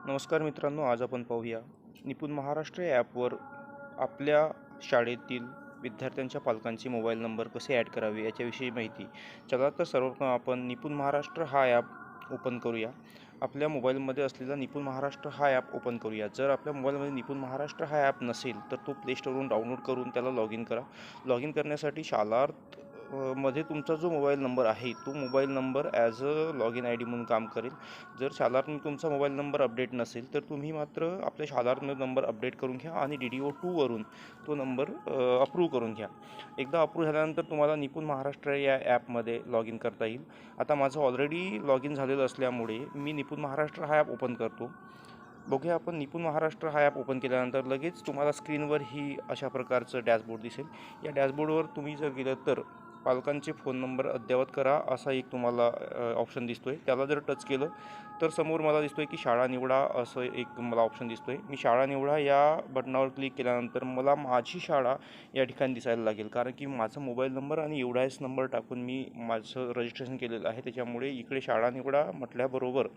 नमस्कार मित्रांनो, आज आपण पाहूया निपुण महाराष्ट्र या ॲपवर आपल्या शाळेतील विद्यार्थ्यांच्या पालकांचे मोबाईल नंबर कसे ॲड करावे याच्याविषयी माहिती. चला तर सर्वप्रथम आपण निपुण महाराष्ट्र हा ॲप ओपन करूया. आपल्या मोबाईलमध्ये असलेला निपुण महाराष्ट्र हा ॲप ओपन करूया. जर आपल्या मोबाईलमध्ये निपुण महाराष्ट्र हा ॲप नसेल तर तो प्ले स्टोरवरून डाउनलोड करून त्याला लॉग इन करा. लॉग इन करण्यासाठी शालार्थ मध्ये तुमचा जो मोबाईल नंबर आहे तो mobile number as a log in I D म्हणून काम करेल. जर शालार्थमध्ये तुमचा मोबाईल नंबर अपडेट नसेल तर तुम्ही मात्र आपल्या शालार्थमध्ये नंबर अपडेट करून घ्या आणि DDO2 वरून तो नंबर अप्रूव्ह करून घ्या. एकदा अप्रूव्ह झाल्यानंतर तुम्हाला निपुण महाराष्ट्र या ॲपमध्ये लॉग इन करता येईल. आता माझं ऑलरेडी लॉग इन झालेलं असल्यामुळे मी निपुण महाराष्ट्र हा ॲप ओपन करतो. बघूया आपण निपुण महाराष्ट्र हा ॲप ओपन केल्यानंतर लगेच तुम्हाला स्क्रीनवर ही अशा प्रकारचं डॅशबोर्ड दिसेल. या डॅशबोर्डवर तुम्ही जर गेलं तर पालकांचे फोन नंबर अद्ययावत करा असा एक तुम्हाला ऑप्शन दिसतो आहे. त्याला जर टच केलं तर समोर मला दिसतो आहे की शाळा निवडा असं एक मला ऑप्शन दिसतो आहे. मी शाळा निवडा या बटनावर क्लिक केल्यानंतर मला माझी शाळा या ठिकाणी दिसायला लागेल, कारण की माझा मोबाईल नंबर आणि एवढाच नंबर टाकून मी माझं रजिस्ट्रेशन केलेलं आहे. त्याच्यामुळे इकडे शाळा निवडा म्हटल्याबरोबर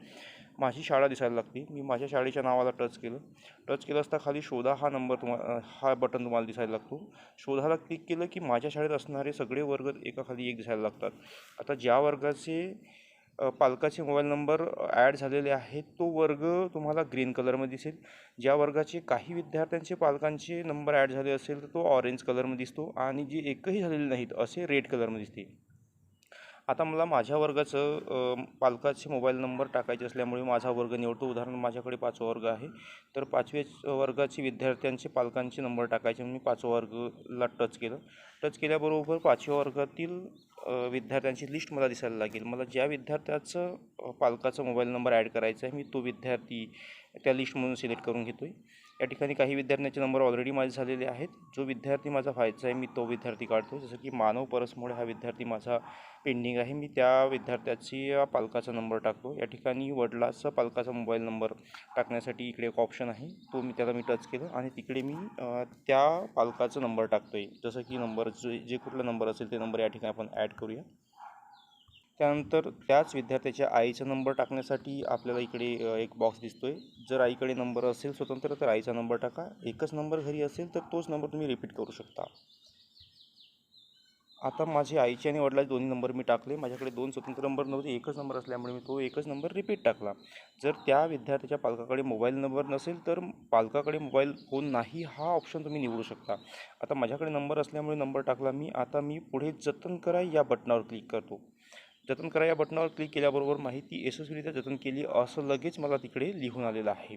माझी शाळा दिसायला लागते. मी माझ्या शाळेच्या नावाला टच केलं असता खाली शोधा हा नंबर हा बटन तुम्हाला दिसायला लागतो. शोधाला क्लिक केलं की माझ्या शाळेत असणारे सगळे वर्ग एकाखाली एक दिसायला लागतात. आता ज्या वर्गाचे पालकाचे मोबाईल नंबर ॲड झालेले आहेत तो वर्ग तुम्हाला ग्रीन कलरमध्ये दिसेल. ज्या वर्गाचे काही विद्यार्थ्यांचे पालकांचे नंबर ॲड झाले असेल तर तो ऑरेंज कलरमध्ये दिसतो आणि जे एकही झालेले नाहीत असे रेड कलरमध्ये दिसते. आता मला माझ्या वर्गाचं पालकाचे मोबाईल नंबर टाकायचे असल्यामुळे माझा वर्ग निवडतो. उदाहरण माझ्याकडे 5वा वर्ग आहे, तर 5व्या वर्गाचे विद्यार्थ्यांचे पालकांचे नंबर टाकायचे. मी 5वा वर्गाला टच केल्याबरोबर 5व्या वर्गातील विद्यार्थ्यांची लिस्ट मला दिसायला लागेल. मला ज्या विद्यार्थ्याचं पालकाचा मोबाईल नंबर ॲड करायचा आहे मी तो विद्यार्थी त्या लिस्टमधून सिलेक्ट करून घेतो आहे. या ठिकाणी काही विद्यार्थ्यांचे नंबर ऑलरेडी माझे झालेले आहेत. जो विद्यार्थी माझा व्हायचा आहे मी तो विद्यार्थी काढतो. जसं की मानव परसमुळे हा विद्यार्थी माझा पेंडिंग आहे. मी त्या विद्यार्थ्याची पालकाचा नंबर टाकतो. या ठिकाणी वडिलाचा पालकाचा मोबाईल नंबर टाकण्यासाठी इकडे एक ऑप्शन आहे, तो मी टच केलं आणि तिकडे मी त्या पालकाचा नंबर टाकतो आहे. जसं की नंबर जे कुठला नंबर असेल ते नंबर या ठिकाणी आपण ॲड करूया. त्यानंतर त्याच विद्यार्थ्याच्या आईचा नंबर टाकण्यासाठी आपल्याला इकडे एक बॉक्स दिसतो आहे. जर आईकडे नंबर असेल स्वतंत्र तर आईचा नंबर टाका. एकच नंबर घरी असेल तर तोच नंबर तुम्ही रिपीट करू शकता. आता माझे आईचे आणि वडिलांचे दोन्ही नंबर मी टाकले. माझ्याकडे 2 स्वतंत्र नंबर नव्हते, एकच नंबर असल्यामुळे मी तो एकच नंबर रिपीट टाकला. जर त्या विद्यार्थ्याच्या पालकाकडे मोबाईल नंबर नसेल तर पालकाकडे मोबाईल फोन नाही हा ऑप्शन तुम्ही निवडू शकता. आता माझ्याकडे नंबर असल्यामुळे नंबर टाकला मी. आता मी पुढे जतन करा या बटनावर क्लिक करतो. जतन करा या बटनावर क्लिक केल्याबरोबर माहिती यशस्वीरित्या जतन केली असं लगेच मला तिकडे लिहून आलेलं आहे.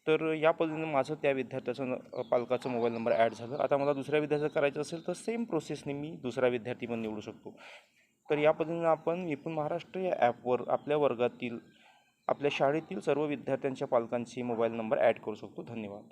तर या पद्धतीनं माझं त्या विद्यार्थ्याचं पालकाचा मोबाईल नंबर ॲड झालं. आता मला दुसऱ्या विद्यार्थ्याचं करायचं असेल तर सेम प्रोसेसने मी दुसरा विद्यार्थी पण निवडू शकतो. तर या पद्धतीनं आपण निपुण महाराष्ट्र या ॲपवर आपल्या वर्गातील आपल्या शाळेतील सर्व विद्यार्थ्यांच्या पालकांचे मोबाईल नंबर ॲड करू शकतो. धन्यवाद.